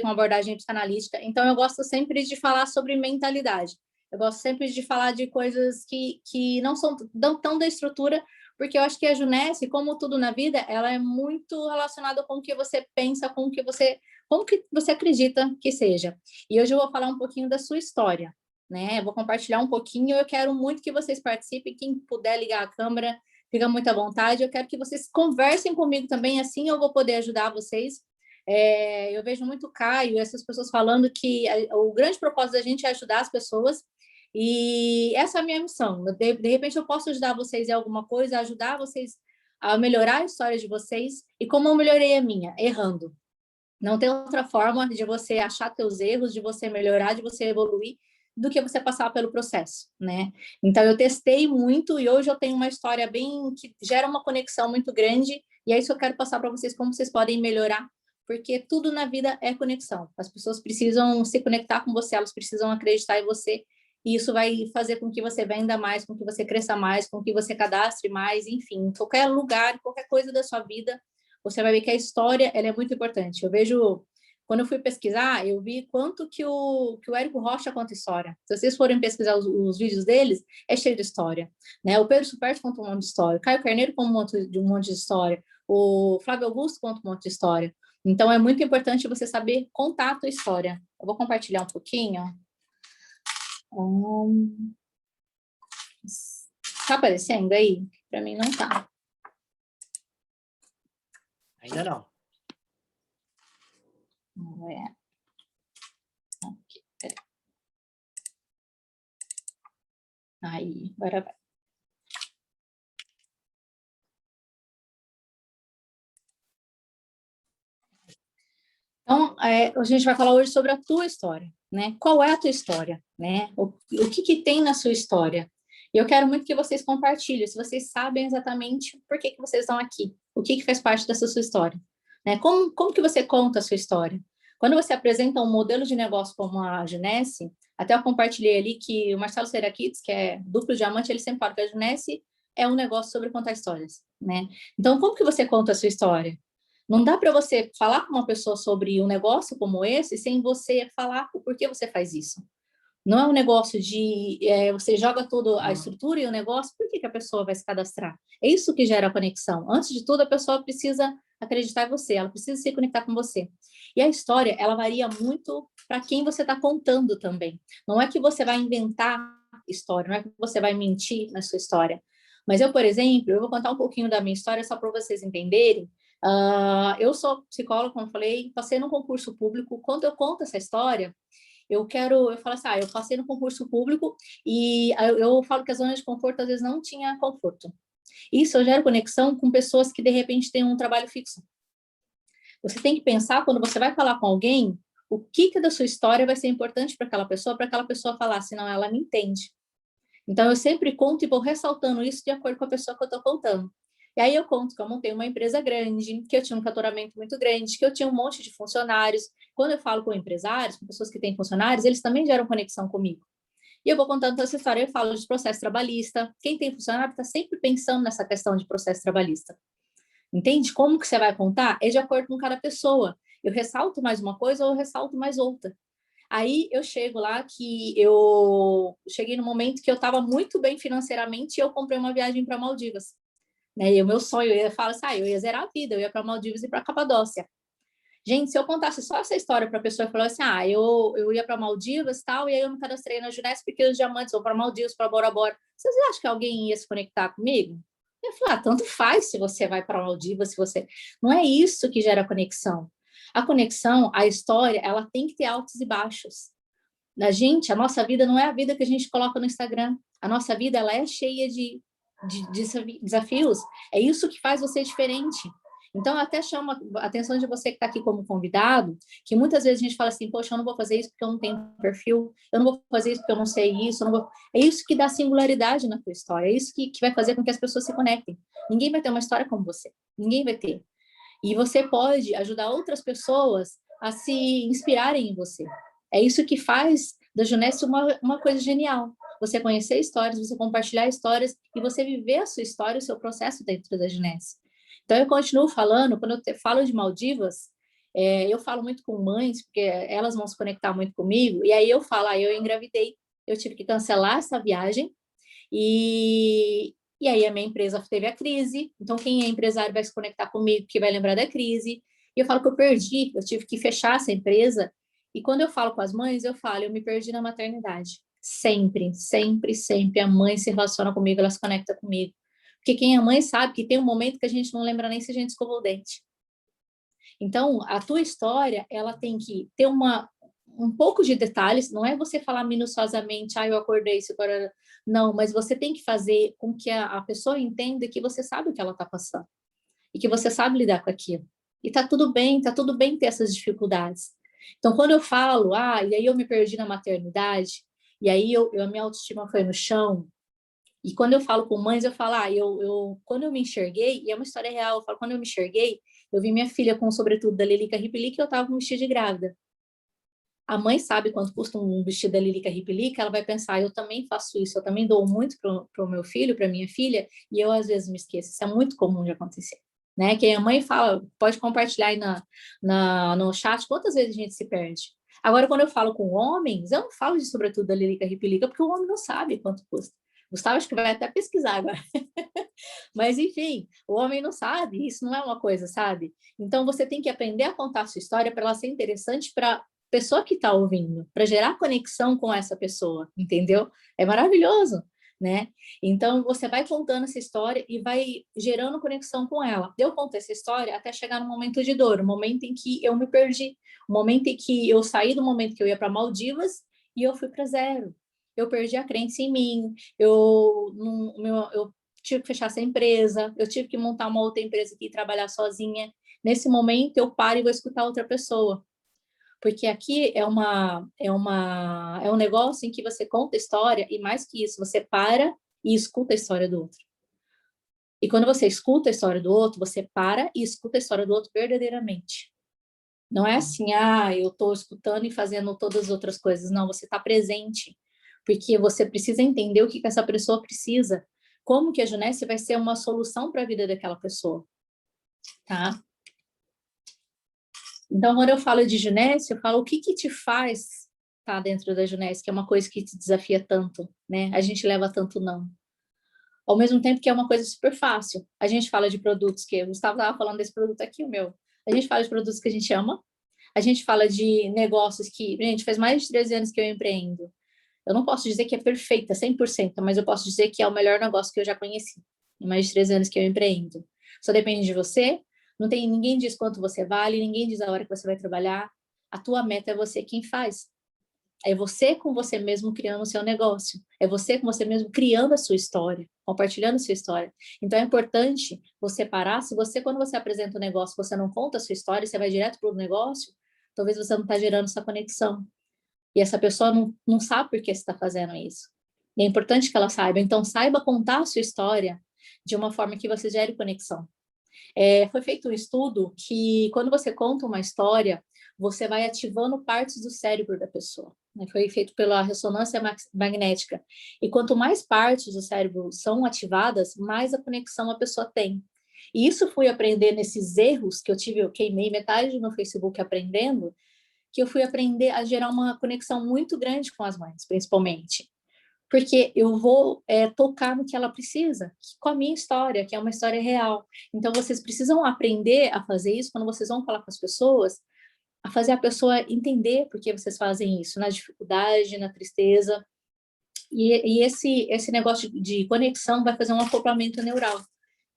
com uma abordagem psicanalítica, então eu gosto sempre de falar sobre mentalidade. Eu gosto sempre de falar de coisas que não são tão da estrutura, porque eu acho que a Junesse, como tudo na vida, ela é muito relacionada com o que você pensa, com o que como que você acredita que seja. E hoje eu vou falar um pouquinho da sua história, né? Eu vou compartilhar um pouquinho, eu quero muito que vocês participem, quem puder ligar a câmera, fica muito à vontade, eu quero que vocês conversem comigo também, assim eu vou poder ajudar vocês. Eu vejo muito o Caio, essas pessoas falando que o grande propósito da gente é ajudar as pessoas, e essa é a minha missão. De repente eu posso ajudar vocês em alguma coisa, ajudar vocês a melhorar a história de vocês, e como eu melhorei a minha? Errando. Não tem outra forma de você achar teus erros, de você melhorar, de você evoluir, do que você passar pelo processo, né? Então, eu testei muito e hoje eu tenho uma história que gera uma conexão muito grande, e é isso que eu quero passar para vocês, como vocês podem melhorar, porque tudo na vida é conexão. As pessoas precisam se conectar com você, elas precisam acreditar em você, e isso vai fazer com que você venda mais, com que você cresça mais, com que você cadastre mais, enfim, em qualquer lugar, qualquer coisa da sua vida, você vai ver que a história ela é muito importante. Eu vejo, quando eu fui pesquisar, eu vi quanto que o Érico Rocha conta história. Se vocês forem pesquisar os vídeos deles, é cheio de história, né? O Pedro Superti conta um monte de história, o Caio Carneiro conta um monte de história, o Flávio Augusto conta um monte de história. Então, é muito importante você saber contar a tua história. Eu vou compartilhar um pouquinho. Tá aparecendo aí? Para mim não tá. Ainda não. Vamos ver. Aqui, peraí. Aí, agora vai. Então, a gente vai falar hoje sobre a tua história, né? Qual é a tua história, né? O que tem na sua história? E eu quero muito que vocês compartilhem, se vocês sabem exatamente por que vocês estão aqui, o que faz parte dessa sua história, né? Como que você conta a sua história? Quando você apresenta um modelo de negócio como a Junesse, até eu compartilhei ali que o Marcelo Serakides, que é duplo diamante, ele sempre fala que a Junesse é um negócio sobre contar histórias, né? Então, como que você conta a sua história? Não dá para você falar com uma pessoa sobre um negócio como esse sem você falar o porquê você faz isso. Não é um negócio de você joga toda a estrutura e o negócio, por que a pessoa vai se cadastrar? É isso que gera a conexão. Antes de tudo, a pessoa precisa acreditar em você, ela precisa se conectar com você. E a história, ela varia muito para quem você está contando também. Não é que você vai inventar história, não é que você vai mentir na sua história. Mas eu, por exemplo, eu vou contar um pouquinho da minha história só para vocês entenderem. Eu sou psicóloga, como eu falei, passei num concurso público. Quando eu conto essa história, eu falo assim, eu passei no concurso público e eu falo que a zona de conforto às vezes não tinha conforto. Isso eu gero conexão com pessoas que de repente têm um trabalho fixo. Você tem que pensar, quando você vai falar com alguém, o que da sua história vai ser importante para aquela pessoa falar, senão ela me entende. Então, eu sempre conto e vou ressaltando isso de acordo com a pessoa que eu estou contando. E aí eu conto que eu montei uma empresa grande, que eu tinha um faturamento muito grande, que eu tinha um monte de funcionários. Quando eu falo com empresários, com pessoas que têm funcionários, eles também geram conexão comigo. E eu vou contando essa história, eu falo de processo trabalhista. Quem tem funcionário está sempre pensando nessa questão de processo trabalhista. Entende? Como que você vai contar? É de acordo com cada pessoa. Eu ressalto mais uma coisa ou eu ressalto mais outra. Aí eu chego lá que eu cheguei no momento que eu estava muito bem financeiramente e eu comprei uma viagem para Maldivas. Né? E o meu sonho, eu falo assim, eu ia zerar a vida, eu ia para Maldivas e para Capadócia. Gente, se eu contasse só essa história para a pessoa e falar assim, eu ia para Maldivas e tal, e aí eu me cadastrei na Junesse porque os diamantes vão para Maldivas, para Bora Bora. Vocês acham que alguém ia se conectar comigo? Eu falei, tanto faz se você vai para Maldivas, se você... Não é isso que gera conexão. A conexão, a história, ela tem que ter altos e baixos. A nossa vida não é a vida que a gente coloca no Instagram. A nossa vida, ela é cheia de desafios. É isso que faz você diferente. Então, eu até chamo a atenção de você que está aqui como convidado, que muitas vezes a gente fala assim, poxa, eu não vou fazer isso porque eu não tenho perfil, eu não vou fazer isso porque eu não sei isso, É isso que dá singularidade na tua história, é isso que vai fazer com que as pessoas se conectem. Ninguém vai ter uma história como você, ninguém vai ter. E você pode ajudar outras pessoas a se inspirarem em você. É isso que faz da Junesse uma coisa genial. Você conhecer histórias, você compartilhar histórias e você viver a sua história, o seu processo dentro da Junesse. Então, eu continuo falando, quando eu falo de Maldivas, Eu falo muito com mães, porque elas vão se conectar muito comigo, e aí eu falo, eu engravidei, eu tive que cancelar essa viagem, e aí a minha empresa teve a crise, então quem é empresário vai se conectar comigo, que vai lembrar da crise, e eu falo que eu perdi, eu tive que fechar essa empresa, e quando eu falo com as mães, eu falo, eu me perdi na maternidade. Sempre, sempre, sempre a mãe se relaciona comigo, ela se conecta comigo. Porque quem é mãe sabe que tem um momento que a gente não lembra nem se a gente escovou o dente. Então, a tua história, ela tem que ter um pouco de detalhes, não é você falar minuciosamente, eu acordei, isso agora... Não, mas você tem que fazer com que a pessoa entenda que você sabe o que ela está passando e que você sabe lidar com aquilo. E tá tudo bem ter essas dificuldades. Então, quando eu falo, e aí eu me perdi na maternidade, e aí a minha autoestima foi no chão, e quando eu falo com mães, eu falo, quando eu me enxerguei, e é uma história real, eu falo, quando eu me enxerguei, eu vi minha filha com o sobretudo da Lilica Ripelic e eu tava com um vestido de grávida. A mãe sabe quanto custa um vestido da Lilica Ripelic, ela vai pensar, eu também faço isso, eu também dou muito pro meu filho, para minha filha, e eu às vezes me esqueço. Isso é muito comum de acontecer. Né? Que a mãe fala, pode compartilhar aí no chat quantas vezes a gente se perde. Agora, quando eu falo com homens, eu não falo de sobretudo da Lilica Ripelica, porque o homem não sabe quanto custa. Gustavo acho que vai até pesquisar agora. Mas, enfim, o homem não sabe, isso não é uma coisa, sabe? Então, você tem que aprender a contar a sua história para ela ser interessante para a pessoa que está ouvindo, para gerar conexão com essa pessoa, entendeu? É maravilhoso, né? Então, você vai contando essa história e vai gerando conexão com ela. Eu conto essa história até chegar no momento de dor, o momento em que eu me perdi, o momento em que eu saí do momento que eu ia para Maldivas e eu fui para zero. Eu perdi a crença em mim, eu tive que fechar essa empresa, eu tive que montar uma outra empresa aqui e trabalhar sozinha. Nesse momento, eu paro e vou escutar outra pessoa. Porque aqui é um negócio em que você conta a história e, mais que isso, você para e escuta a história do outro. E quando você escuta a história do outro, você para e escuta a história do outro verdadeiramente. Não é assim, eu estou escutando e fazendo todas as outras coisas. Não, você está presente. Porque você precisa entender o que essa pessoa precisa. Como que a Junesse vai ser uma solução para a vida daquela pessoa. Tá? Então, quando eu falo de Junesse, eu falo o que te faz estar dentro da Junesse, que é uma coisa que te desafia tanto, né? A gente leva tanto não. Ao mesmo tempo que é uma coisa super fácil. A gente fala de produtos que... O Gustavo estava falando desse produto aqui, o meu. A gente fala de produtos que a gente ama. A gente fala de negócios que... Gente, faz mais de 13 anos que eu empreendo. Eu não posso dizer que é perfeita, 100%, mas eu posso dizer que é o melhor negócio que eu já conheci. Em mais de 13 anos que eu empreendo. Só depende de você. Não tem ninguém diz quanto você vale, ninguém diz a hora que você vai trabalhar. A tua meta é você quem faz. É você com você mesmo criando o seu negócio. É você com você mesmo criando a sua história, compartilhando a sua história. Então é importante você parar. Se você, quando você apresenta o negócio, você não conta a sua história, você vai direto para o negócio, talvez você não está gerando essa conexão. E essa pessoa não sabe por que você está fazendo isso. E é importante que ela saiba. Então, saiba contar a sua história de uma forma que você gere conexão. Foi feito um estudo que, quando você conta uma história, você vai ativando partes do cérebro da pessoa. Né? Foi feito pela ressonância magnética. E quanto mais partes do cérebro são ativadas, mais a conexão a pessoa tem. E isso fui aprender nesses erros que eu tive, eu queimei metade do meu Facebook aprendendo, que eu fui aprender a gerar uma conexão muito grande com as mães, principalmente. Porque eu vou tocar no que ela precisa, com a minha história, que é uma história real. Então, vocês precisam aprender a fazer isso quando vocês vão falar com as pessoas, a fazer a pessoa entender por que vocês fazem isso, na dificuldade, na tristeza. E esse negócio de conexão vai fazer um acoplamento neural,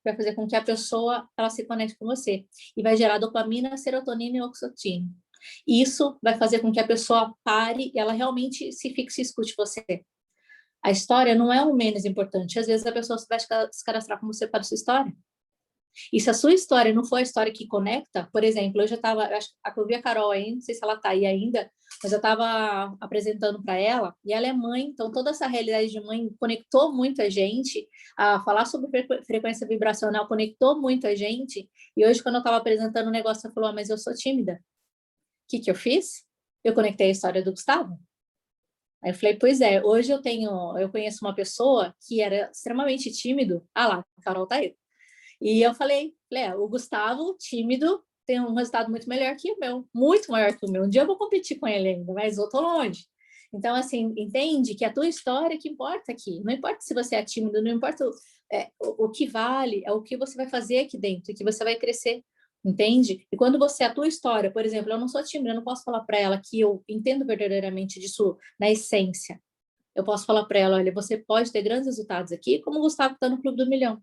vai fazer com que a pessoa ela se conecte com você. E vai gerar dopamina, serotonina e oxitocina. Isso vai fazer com que a pessoa pare e ela realmente se fixe e escute você. A história não é o menos importante. Às vezes a pessoa vai se cadastrar com você para a sua história. E se a sua história não for a história que conecta, por exemplo, eu já estava, acho que eu vi a Carol aí, não sei se ela está aí ainda, mas eu estava apresentando para ela, e ela é mãe, então toda essa realidade de mãe conectou muito a gente, a falar sobre frequência vibracional conectou muito a gente, e hoje quando eu estava apresentando o negócio, ela falou, mas eu sou tímida. O que eu fiz? Eu conectei a história do Gustavo. Aí eu falei, pois é, hoje eu conheço uma pessoa que era extremamente tímido. Ah lá, a Carol tá aí. E eu falei, o Gustavo, tímido, tem um resultado muito melhor que o meu, muito maior que o meu. Um dia eu vou competir com ele ainda, mas eu tô longe. Então, assim, entende que a tua história é que importa aqui. Não importa se você é tímido, não importa o que vale, é o que você vai fazer aqui dentro, que você vai crescer, entende? E quando você, a tua história, por exemplo, eu não sou tímida, eu não posso falar para ela que eu entendo verdadeiramente disso na essência. Eu posso falar para ela, olha, você pode ter grandes resultados aqui, como o Gustavo está no Clube do Milhão.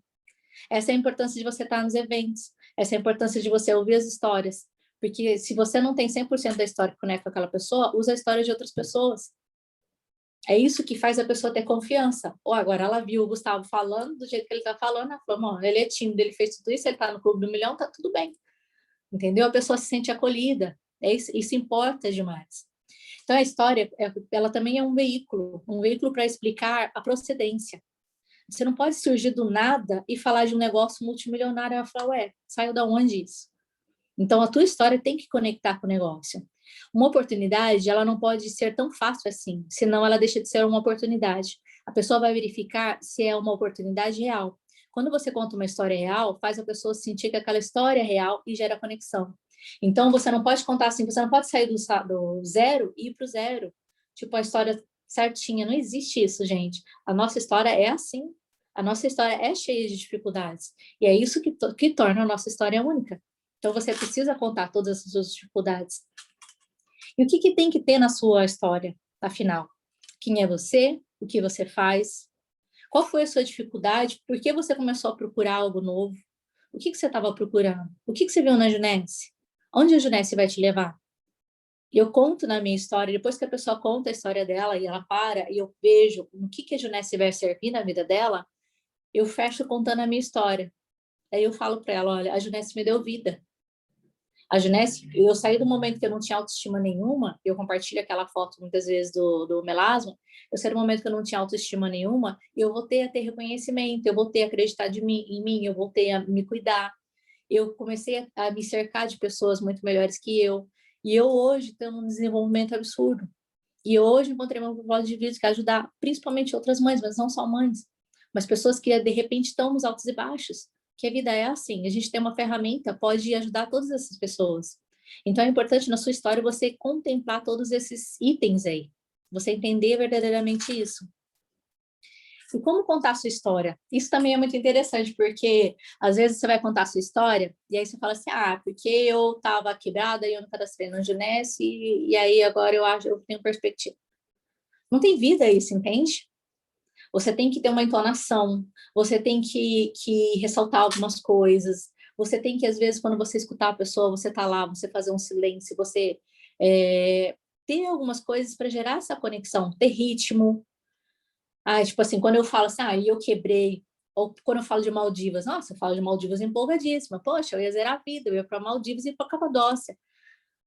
Essa é a importância de você estar nos eventos, essa é a importância de você ouvir as histórias, porque se você não tem 100% da história que conecta com aquela pessoa, usa a história de outras pessoas. É isso que faz a pessoa ter confiança. Ou agora ela viu o Gustavo falando do jeito que ele está falando, ela falou, ele é tímido, ele fez tudo isso, ele está no Clube do Milhão, tá tudo bem. Entendeu? A pessoa se sente acolhida. Isso importa demais. Então, a história, ela também é um veículo para explicar a procedência. Você não pode surgir do nada e falar de um negócio multimilionário. Ela fala, ué, saiu da onde isso? Então, a tua história tem que conectar com o negócio. Uma oportunidade, ela não pode ser tão fácil assim, senão ela deixa de ser uma oportunidade. A pessoa vai verificar se é uma oportunidade real. Quando você conta uma história real, faz a pessoa sentir que aquela história é real e gera conexão. Então, você não pode contar assim, você não pode sair do zero e ir para o zero. Tipo, a história certinha. Não existe isso, gente. A nossa história é assim. A nossa história é cheia de dificuldades. E é isso que torna a nossa história única. Então, você precisa contar todas as suas dificuldades. E o que tem que ter na sua história, afinal? Quem é você? O que você faz? Qual foi a sua dificuldade? Por que você começou a procurar algo novo? O que você estava procurando? O que você viu na Junesse? Onde a Junesse vai te levar? Eu conto na minha história, depois que a pessoa conta a história dela e ela para, e eu vejo no que a Junesse vai servir na vida dela, eu fecho contando a minha história. Aí eu falo para ela, olha, a Junesse me deu vida. A Junesse, eu saí do momento que eu não tinha autoestima nenhuma, eu compartilho aquela foto muitas vezes do melasma, eu saí do momento que eu não tinha autoestima nenhuma, e eu voltei a ter reconhecimento, eu voltei a acreditar em mim, eu voltei a me cuidar, eu comecei a me cercar de pessoas muito melhores que eu, e eu hoje tenho um desenvolvimento absurdo. E eu hoje encontrei uma propósito de vida que é ajudar principalmente outras mães, mas não só mães, mas pessoas que de repente estão nos altos e baixos, que a vida é assim, a gente tem uma ferramenta, pode ajudar todas essas pessoas. Então é importante na sua história você contemplar todos esses itens aí, você entender verdadeiramente isso. E como contar a sua história? Isso também é muito interessante, porque às vezes você vai contar a sua história, e aí você fala assim, porque eu estava quebrada e eu não cadastrei no Junesse, e aí agora eu acho, eu tenho perspectiva. Não tem vida isso, entende? Você tem que ter uma entonação, você tem que ressaltar algumas coisas, você tem que, às vezes, quando você escutar a pessoa, você tá lá, você fazer um silêncio, você ter algumas coisas para gerar essa conexão, ter ritmo. Tipo assim, quando eu falo assim, e eu quebrei, ou quando eu falo de Maldivas, nossa, eu falo de Maldivas empolgadíssima, poxa, eu ia zerar a vida, eu ia para Maldivas e para Capadócia.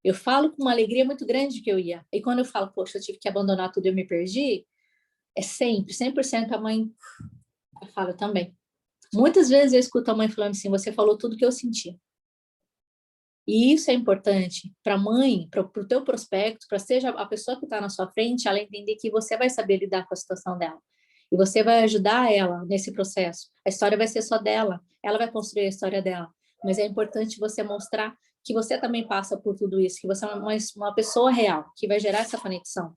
Eu falo com uma alegria muito grande que eu ia. E quando eu falo, poxa, eu tive que abandonar tudo e eu me perdi, é sempre, 100% a mãe fala também. Muitas vezes eu escuto a mãe falando assim, você falou tudo que eu senti. E isso é importante para a mãe, para o teu prospecto, para seja a pessoa que está na sua frente, ela entender que você vai saber lidar com a situação dela. E você vai ajudar ela nesse processo. A história vai ser só dela, ela vai construir a história dela. Mas é importante você mostrar que você também passa por tudo isso, que você é uma pessoa real, que vai gerar essa conexão.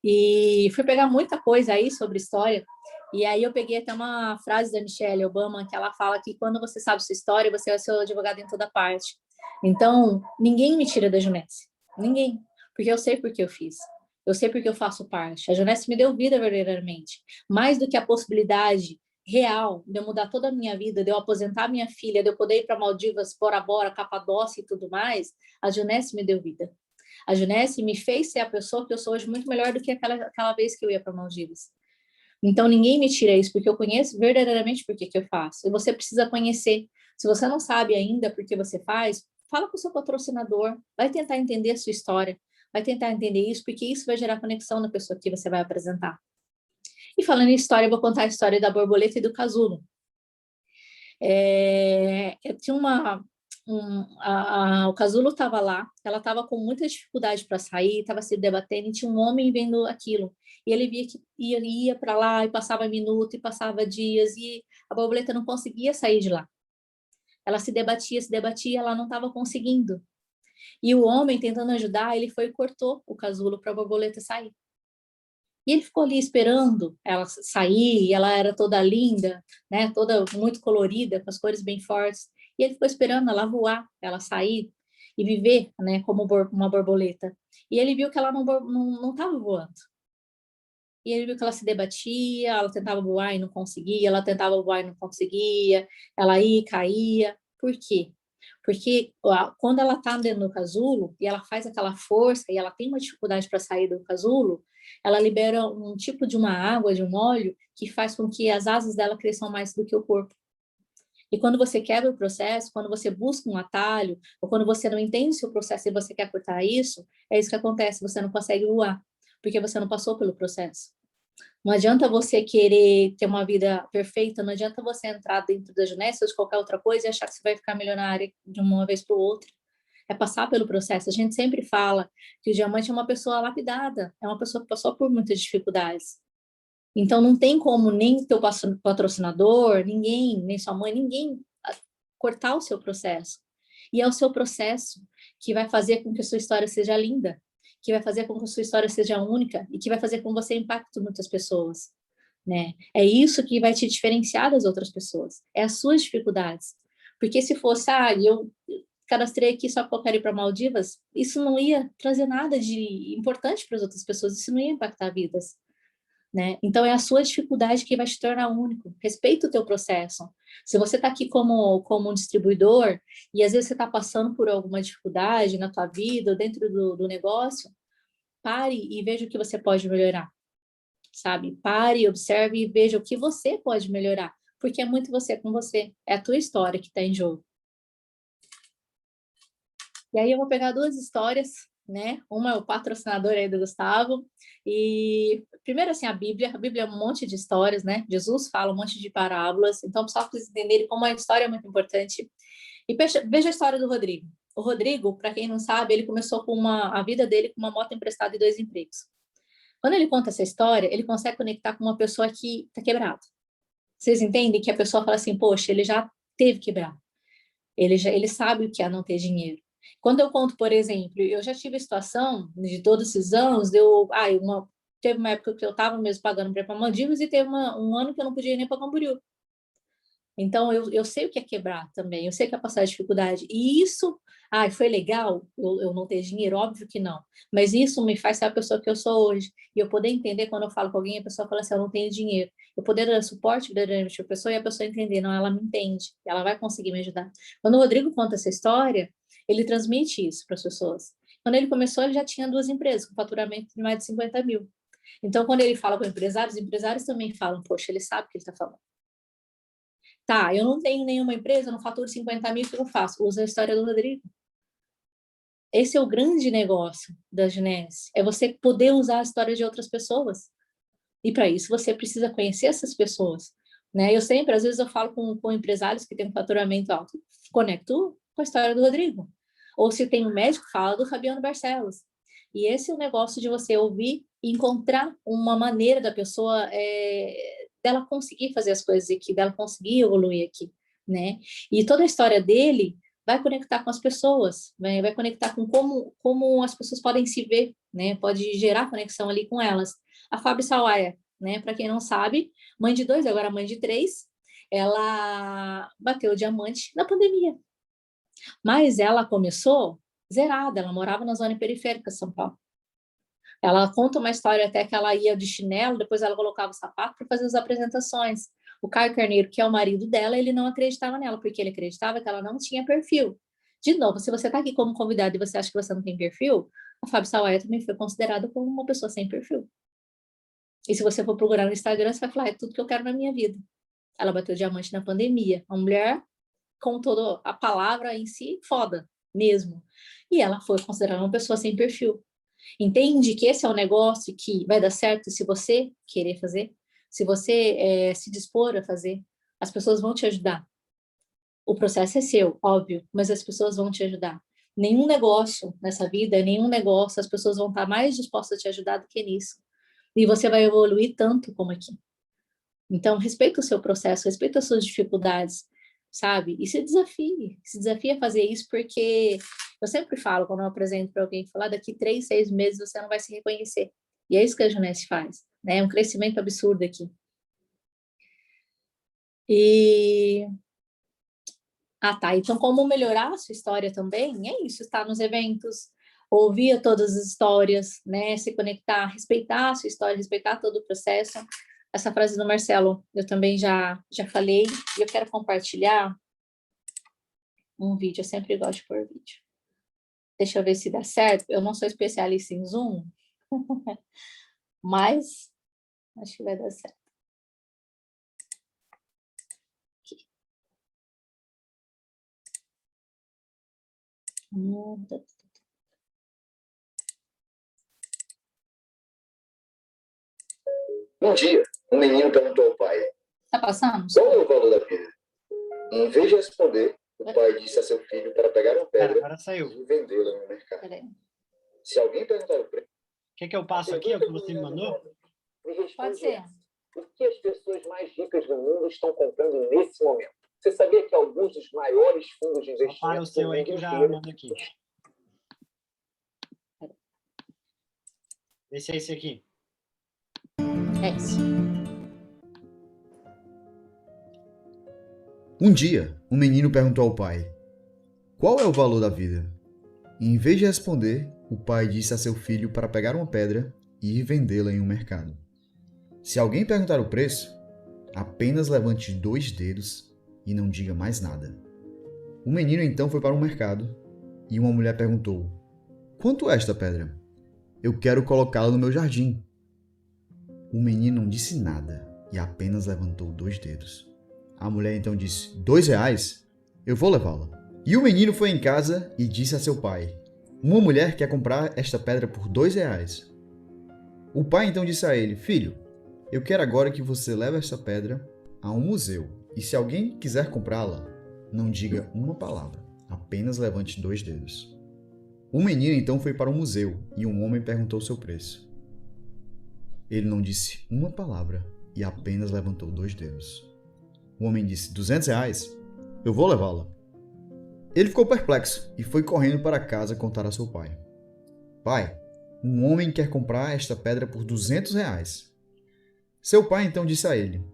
E fui pegar muita coisa aí sobre história, e aí eu peguei até uma frase da Michelle Obama, que ela fala que quando você sabe sua história, você é seu advogado em toda parte. Então, ninguém me tira da Junesse. Ninguém. Porque eu sei porque eu fiz. Eu sei porque eu faço parte. A Junesse me deu vida verdadeiramente. Mais do que a possibilidade real de eu mudar toda a minha vida, de eu aposentar minha filha, de eu poder ir para Maldivas, Bora Bora, Capadócia e tudo mais, a Junesse me deu vida. A Junesse me fez ser a pessoa que eu sou hoje muito melhor do que aquela vez que eu ia para Maldivas. Então, ninguém me tira isso, porque eu conheço verdadeiramente por que eu faço. E você precisa conhecer. Se você não sabe ainda por que você faz, fala com o seu patrocinador, vai tentar entender a sua história, vai tentar entender isso, porque isso vai gerar conexão na pessoa que você vai apresentar. E falando em história, eu vou contar a história da borboleta e do casulo. Eu tinha o casulo estava lá, ela estava com muita dificuldade para sair, estava se debatendo, e tinha um homem vendo aquilo. E ele via que ia para lá, e passava minuto, e passava dias, e a borboleta não conseguia sair de lá. Ela se debatia, ela não estava conseguindo. E o homem, tentando ajudar, ele foi e cortou o casulo para a borboleta sair. E ele ficou ali esperando ela sair, e ela era toda linda, né? Toda muito colorida, com as cores bem fortes. E ele ficou esperando ela voar, ela sair e viver, né? Como uma borboleta. E ele viu que ela não estava voando. E ele viu que ela se debatia, ela tentava voar e não conseguia, ela tentava voar e não conseguia, ela ia e caía. Por quê? Porque quando ela está dentro do casulo e ela faz aquela força e ela tem uma dificuldade para sair do casulo, ela libera um tipo de uma água, de um óleo, que faz com que as asas dela cresçam mais do que o corpo. E quando você quebra o processo, quando você busca um atalho, ou quando você não entende o seu processo e você quer cortar isso, é isso que acontece, você não consegue voar, porque você não passou pelo processo. Não adianta você querer ter uma vida perfeita, não adianta você entrar dentro da Junessa ou de qualquer outra coisa e achar que você vai ficar milionária de uma vez para outra. É passar pelo processo. A gente sempre fala que o diamante é uma pessoa lapidada, é uma pessoa que passou por muitas dificuldades. Então, não tem como nem teu patrocinador, ninguém, nem sua mãe, ninguém cortar o seu processo. E é o seu processo que vai fazer com que a sua história seja linda, que vai fazer com que a sua história seja única e que vai fazer com que você impacte muitas pessoas, né? É isso que vai te diferenciar das outras pessoas, é as suas dificuldades. Porque se fosse, eu cadastrei aqui só porque eu quero ir para Maldivas, isso não ia trazer nada de importante para as outras pessoas, isso não ia impactar vidas. Né? Então, é a sua dificuldade que vai te tornar único. Respeita o teu processo. Se você está aqui como um distribuidor e às vezes você está passando por alguma dificuldade na tua vida ou dentro do negócio, pare e veja o que você pode melhorar, sabe? Pare, observe e veja o que você pode melhorar, porque é muito você com você. É a tua história que está em jogo. E aí eu vou pegar duas histórias, né? Uma é o patrocinador aí do Gustavo. E primeiro, assim, a Bíblia é um monte de histórias, né? Jesus fala um monte de parábolas. Então, só para vocês entenderem como a história é muito importante. E veja a história do Rodrigo. O Rodrigo, para quem não sabe, ele começou com a vida dele com uma moto emprestada e 2 empregos. Quando ele conta essa história, ele consegue conectar com uma pessoa que está quebrada. Vocês entendem que a pessoa fala assim, poxa, ele já teve quebrar. Ele sabe o que é não ter dinheiro. Quando eu conto, por exemplo, eu já tive a situação de todos esses anos, teve uma época que eu estava mesmo pagando para ir para Maldivas e teve um ano que eu não podia ir nem para Camboriú. Então, eu sei o que é quebrar também, eu sei o que é passar dificuldade. E isso, foi legal eu não ter dinheiro? Óbvio que não. Mas isso me faz ser a pessoa que eu sou hoje. E eu poder entender quando eu falo com alguém, a pessoa fala assim, eu não tenho dinheiro. Eu poder dar suporte verdadeiramente para a pessoa e a pessoa entender, não, ela me entende, ela vai conseguir me ajudar. Quando o Rodrigo conta essa história, ele transmite isso para as pessoas. Quando ele começou, ele já tinha 2 empresas, com faturamento de mais de 50 mil. Então, quando ele fala com empresários, os empresários também falam, poxa, ele sabe o que ele está falando. Tá, eu não tenho nenhuma empresa, eu não faturo 50 mil, o que eu faço? Usa a história do Rodrigo. Esse é o grande negócio da Genese, é você poder usar a história de outras pessoas. E para isso você precisa conhecer essas pessoas. Né? Eu sempre, às vezes eu falo com empresários que têm um faturamento alto, conecto com a história do Rodrigo. Ou se tem um médico, fala do Fabiano Barcelos. E esse é o negócio de você ouvir e encontrar uma maneira da pessoa dela conseguir fazer as coisas aqui, dela conseguir evoluir aqui, né? E toda a história dele vai conectar com as pessoas, né? Vai conectar com como as pessoas podem se ver, né? Pode gerar conexão ali com elas. A Fábio Sawaia, né? Para quem não sabe, mãe de 2, agora mãe de 3, ela bateu o diamante na pandemia. Mas ela começou zerada, ela morava na zona periférica de São Paulo. Ela conta uma história até que ela ia de chinelo, depois ela colocava o sapato para fazer as apresentações. O Caio Carneiro, que é o marido dela, ele não acreditava nela, porque ele acreditava que ela não tinha perfil. De novo, se você está aqui como convidado e você acha que você não tem perfil, a Fábio Sawaia também foi considerada como uma pessoa sem perfil. E se você for procurar no Instagram, você vai falar, é tudo que eu quero na minha vida. Ela bateu diamante na pandemia. Uma mulher com toda a palavra em si, foda, mesmo. E ela foi considerada uma pessoa sem perfil. Entende que esse é um negócio que vai dar certo se você querer fazer, se você se dispor a fazer, as pessoas vão te ajudar. O processo é seu, óbvio, mas as pessoas vão te ajudar. Nenhum negócio nessa vida, nenhum negócio, as pessoas vão estar mais dispostas a te ajudar do que nisso. E você vai evoluir tanto como aqui. Então, respeita o seu processo, respeita as suas dificuldades. sabe? E se desafie a fazer isso, porque eu sempre falo, quando eu apresento para alguém, falar daqui 3, 6 meses você não vai se reconhecer. E é isso que a Junesse faz, né? É um crescimento absurdo aqui. E... Ah, tá. Então, como melhorar a sua história também? É isso, estar nos eventos, ouvir todas as histórias, né? Se conectar, respeitar a sua história, respeitar todo o processo. Essa frase do Marcelo, eu também já falei, e eu quero compartilhar um vídeo. Eu sempre gosto de pôr vídeo. Deixa eu ver se dá certo. Eu não sou especialista em Zoom, mas acho que vai dar certo. Aqui. Um dia, um menino perguntou ao pai: Tá passando? qual é o valor da vida? Em vez de responder, o pai disse a seu filho para pegar uma pedra e vendê-la no mercado. Se alguém perguntar o preço... Quer que eu passe aqui, o que você me mandou? Pode ser. O que as pessoas mais ricas do mundo estão comprando nesse momento? Você sabia que alguns dos maiores fundos de investimento... Para o seu aí que eu já mando aqui. Esse é esse aqui. É esse. Um dia, um menino perguntou ao pai: qual é o valor da vida? E, em vez de responder, o pai disse a seu filho para pegar uma pedra e ir vendê-la em um mercado. Se alguém perguntar o preço, apenas levante 2 dedos e não diga mais nada. O menino então foi para um mercado e uma mulher perguntou: quanto é esta pedra? Eu quero colocá-la no meu jardim. O menino não disse nada e apenas levantou 2 dedos. A mulher então disse: R$2? Eu vou levá-la. E o menino foi em casa e disse a seu pai: uma mulher quer comprar esta pedra por R$2. O pai então disse a ele: filho, eu quero agora que você leve esta pedra a um museu. E se alguém quiser comprá-la, não diga uma palavra, apenas levante 2 dedos. O menino então foi para o museu e um homem perguntou seu preço. Ele não disse uma palavra e apenas levantou 2 dedos. O homem disse: R$200? Eu vou levá-la. Ele ficou perplexo e foi correndo para casa contar a seu pai. Pai, um homem quer comprar esta pedra por R$200. Seu pai então disse a ele: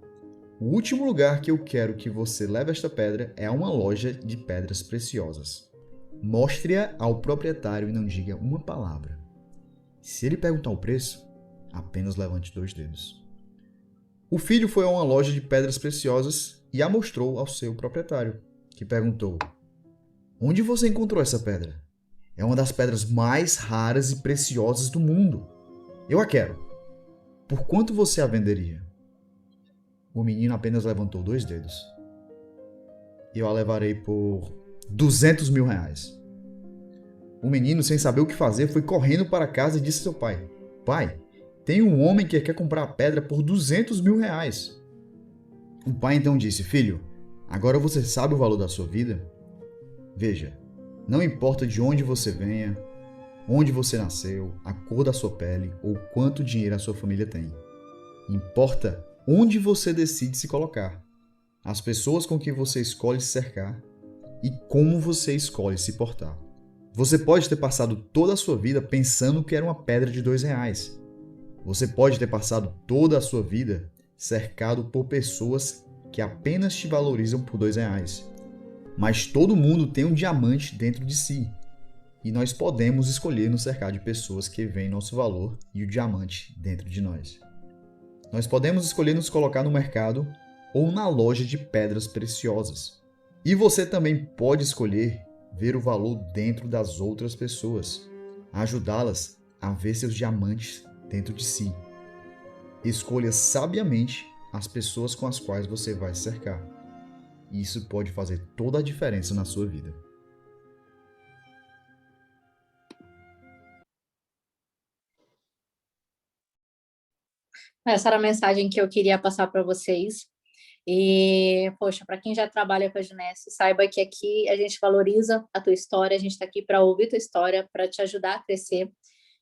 o último lugar que eu quero que você leve esta pedra é a uma loja de pedras preciosas. Mostre-a ao proprietário e não diga uma palavra. Se ele perguntar o preço, apenas levante 2 dedos. O filho foi a uma loja de pedras preciosas e a mostrou ao seu proprietário, que perguntou: onde você encontrou essa pedra? É uma das pedras mais raras e preciosas do mundo. Eu a quero. Por quanto você a venderia? O menino apenas levantou 2 dedos. Eu a levarei por R$200 mil. O menino, sem saber o que fazer, foi correndo para casa e disse a seu pai: pai, tem um homem que quer comprar a pedra por R$200 mil. O pai então disse: filho, agora você sabe o valor da sua vida? Veja, não importa de onde você venha, onde você nasceu, a cor da sua pele ou quanto dinheiro a sua família tem. Importa onde você decide se colocar, as pessoas com quem você escolhe se cercar e como você escolhe se portar. Você pode ter passado toda a sua vida pensando que era uma pedra de R$2. Você pode ter passado toda a sua vida cercado por pessoas que apenas te valorizam por R$2. Mas todo mundo tem um diamante dentro de si. E nós podemos escolher nos cercar de pessoas que veem nosso valor e o diamante dentro de nós. Nós podemos escolher nos colocar no mercado ou na loja de pedras preciosas. E você também pode escolher ver o valor dentro das outras pessoas, ajudá-las a ver seus diamantes dentro de si. Escolha sabiamente as pessoas com as quais você vai se cercar. Isso pode fazer toda a diferença na sua vida. Essa era a mensagem que eu queria passar para vocês. E, poxa, para quem já trabalha com a Junesse, saiba que aqui a gente valoriza a tua história, a gente está aqui para ouvir tua história, para te ajudar a crescer.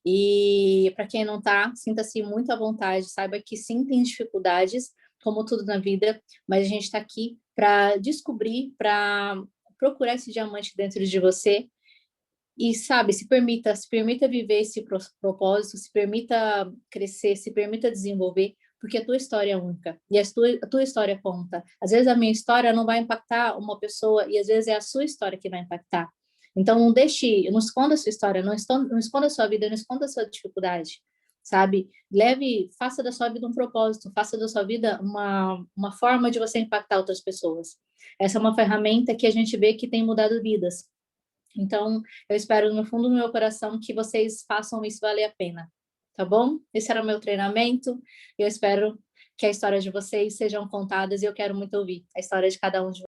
E para quem não está, sinta-se muito à vontade, saiba que sim, tem dificuldades, como tudo na vida, mas a gente está aqui para descobrir, para procurar esse diamante dentro de você e, sabe, se permita viver esse propósito, se permita crescer, se permita desenvolver, porque a tua história é única e a tua história conta. Às vezes a minha história não vai impactar uma pessoa e às vezes é a sua história que vai impactar. Então, não esconda a sua história, não esconda a sua vida, não esconda a sua dificuldade, sabe? Faça da sua vida um propósito, faça da sua vida uma forma de você impactar outras pessoas. Essa é uma ferramenta que a gente vê que tem mudado vidas. Então, eu espero no fundo do meu coração que vocês façam isso valer a pena, tá bom? Esse era o meu treinamento. Eu espero que a história de vocês sejam contadas e eu quero muito ouvir a história de cada um de